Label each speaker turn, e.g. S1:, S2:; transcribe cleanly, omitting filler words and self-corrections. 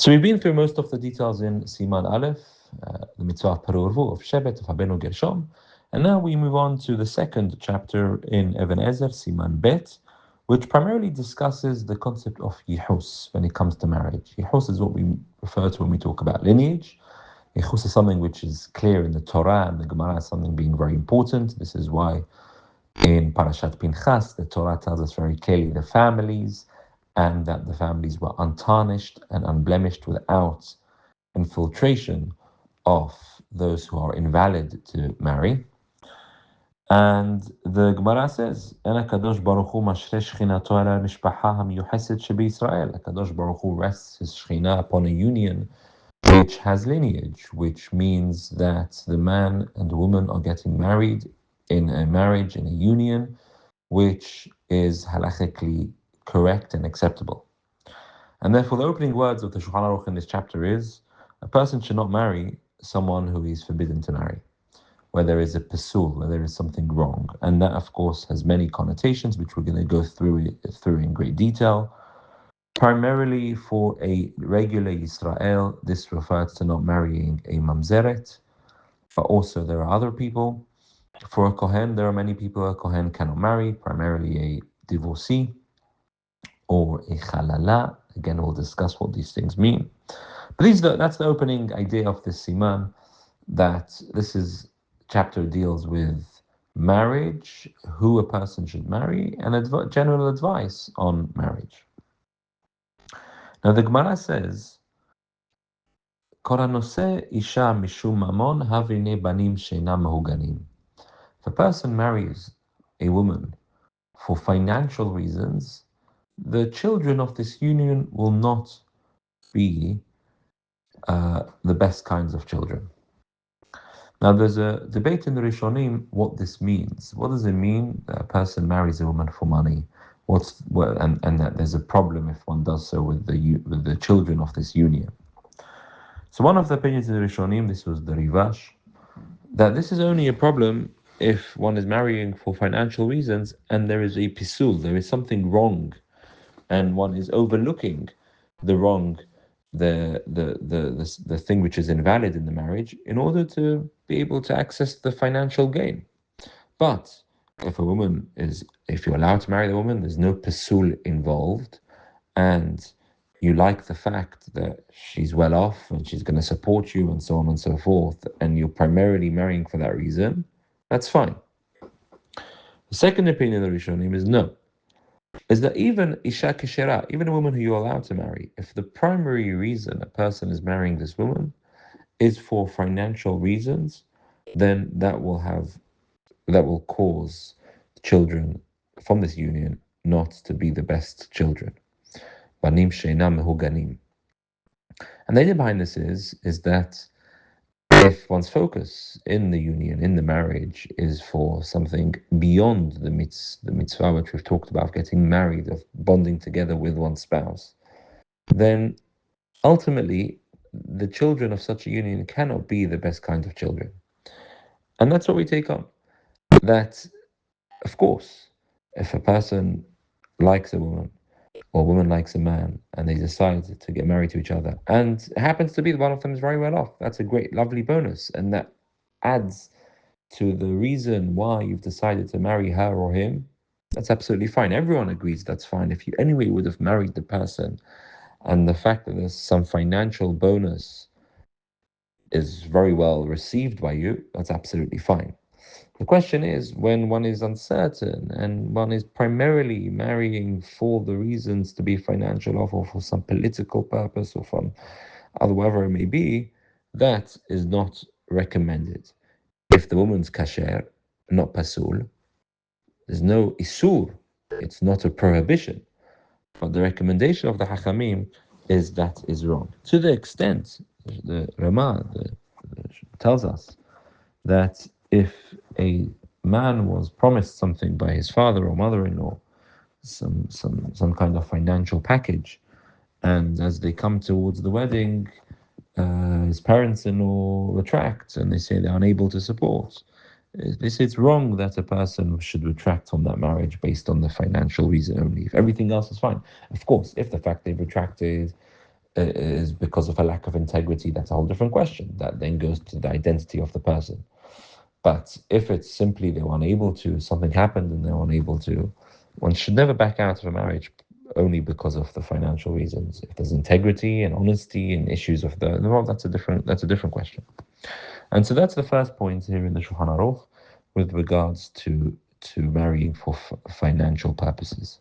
S1: So we've been through most of the details in Siman Aleph, the mitzvah of Perurvu, of Shevet, of Habenu Gershom, and now we move on to the second chapter in HaEzer, Siman Bet, which primarily discusses the concept of Yihus when it comes to marriage. Yihus is what we refer to when we talk about lineage. Yihus is something which is clear in the Torah and the Gemara as something being very important. This is why in Parashat Pinchas, the Torah tells us very clearly the families, and that the families were untarnished and unblemished without infiltration of those who are invalid to marry. And the Gemara says, "En HaKadosh Baruch Hu mashre shchinato ala mishpacha hamiyuchesed shebeYisrael." HaKadosh Baruch Hu rests His Shechina upon a union which has lineage, which means that the man and the woman are getting married in a marriage, in a union, which is halachically correct and acceptable. And therefore the opening words of the Shulchan Aruch in this chapter is, a person should not marry someone who is forbidden to marry, where there is a pasul, where there is something wrong. And that, of course, has many connotations, which we're going to go through in great detail. Primarily for a regular Yisrael, this refers to not marrying a mamzeret, but also there are other people. For a Kohen, there are many people a Kohen cannot marry, primarily a divorcee or a chalala. Again, we'll discuss what these things mean. But that's the opening idea of this Siman, that chapter deals with marriage, who a person should marry, and general advice on marriage. Now the Gemara says, Koranose isha mishum mamon havine banim she'inam mahuganim. If a person marries a woman for financial reasons, the children of this union will not be the best kinds of children. Now, there's a debate in the Rishonim what this means. What does it mean that a person marries a woman for money? And that there's a problem if one does so with the children of this union. So one of the opinions in the Rishonim, this was the Rivash, that this is only a problem if one is marrying for financial reasons and there is a pisul, there is something wrong, and one is overlooking the wrong, the thing which is invalid in the marriage, in order to be able to access the financial gain. But if you're allowed to marry the woman, there's no pasul involved, and you like the fact that she's well off and she's going to support you and so on and so forth, and you're primarily marrying for that reason, that's fine. The second opinion of the Rishonim is no. Is that even Isha Keshera, even a woman who you're allowed to marry, if the primary reason a person is marrying this woman is for financial reasons, then that will cause children from this union not to be the best children. Banim she'inam mehuganim. And the idea behind this is that if one's focus in the union, in the marriage, is for something beyond the mitzvah which we've talked about, of getting married, of bonding together with one's spouse, then ultimately the children of such a union cannot be the best kind of children. And that's what we take on. That, of course, if a person likes a woman, or a woman likes a man, and they decide to get married to each other, and it happens to be that one of them is very well off, that's a great, lovely bonus, and that adds to the reason why you've decided to marry her or him. That's absolutely fine. Everyone agrees that's fine. If you anyway would have married the person, and the fact that there's some financial bonus is very well received by you, that's absolutely fine. The question is, when one is uncertain and one is primarily marrying for the reasons to be financial or for some political purpose or from whatever it may be, that is not recommended. If the woman's kasher, not pasul, there's no isur, it's not a prohibition. But the recommendation of the Hachamim is that is wrong. To the extent, the Ramah tells us that if a man was promised something by his father or mother-in-law, some kind of financial package, and as they come towards the wedding, his parents-in-law retract and they say they're unable to support. They say it's wrong that a person should retract from that marriage based on the financial reason only, if everything else is fine. Of course, if the fact they've retracted is because of a lack of integrity, that's a whole different question. That then goes to the identity of the person. But if it's simply they were unable to, something happened and they were unable to, one should never back out of a marriage only because of the financial reasons. If there's integrity and honesty and issues of well, that's a different question. And so that's the first point here in the Shulchan Aruch with regards to marrying for financial purposes.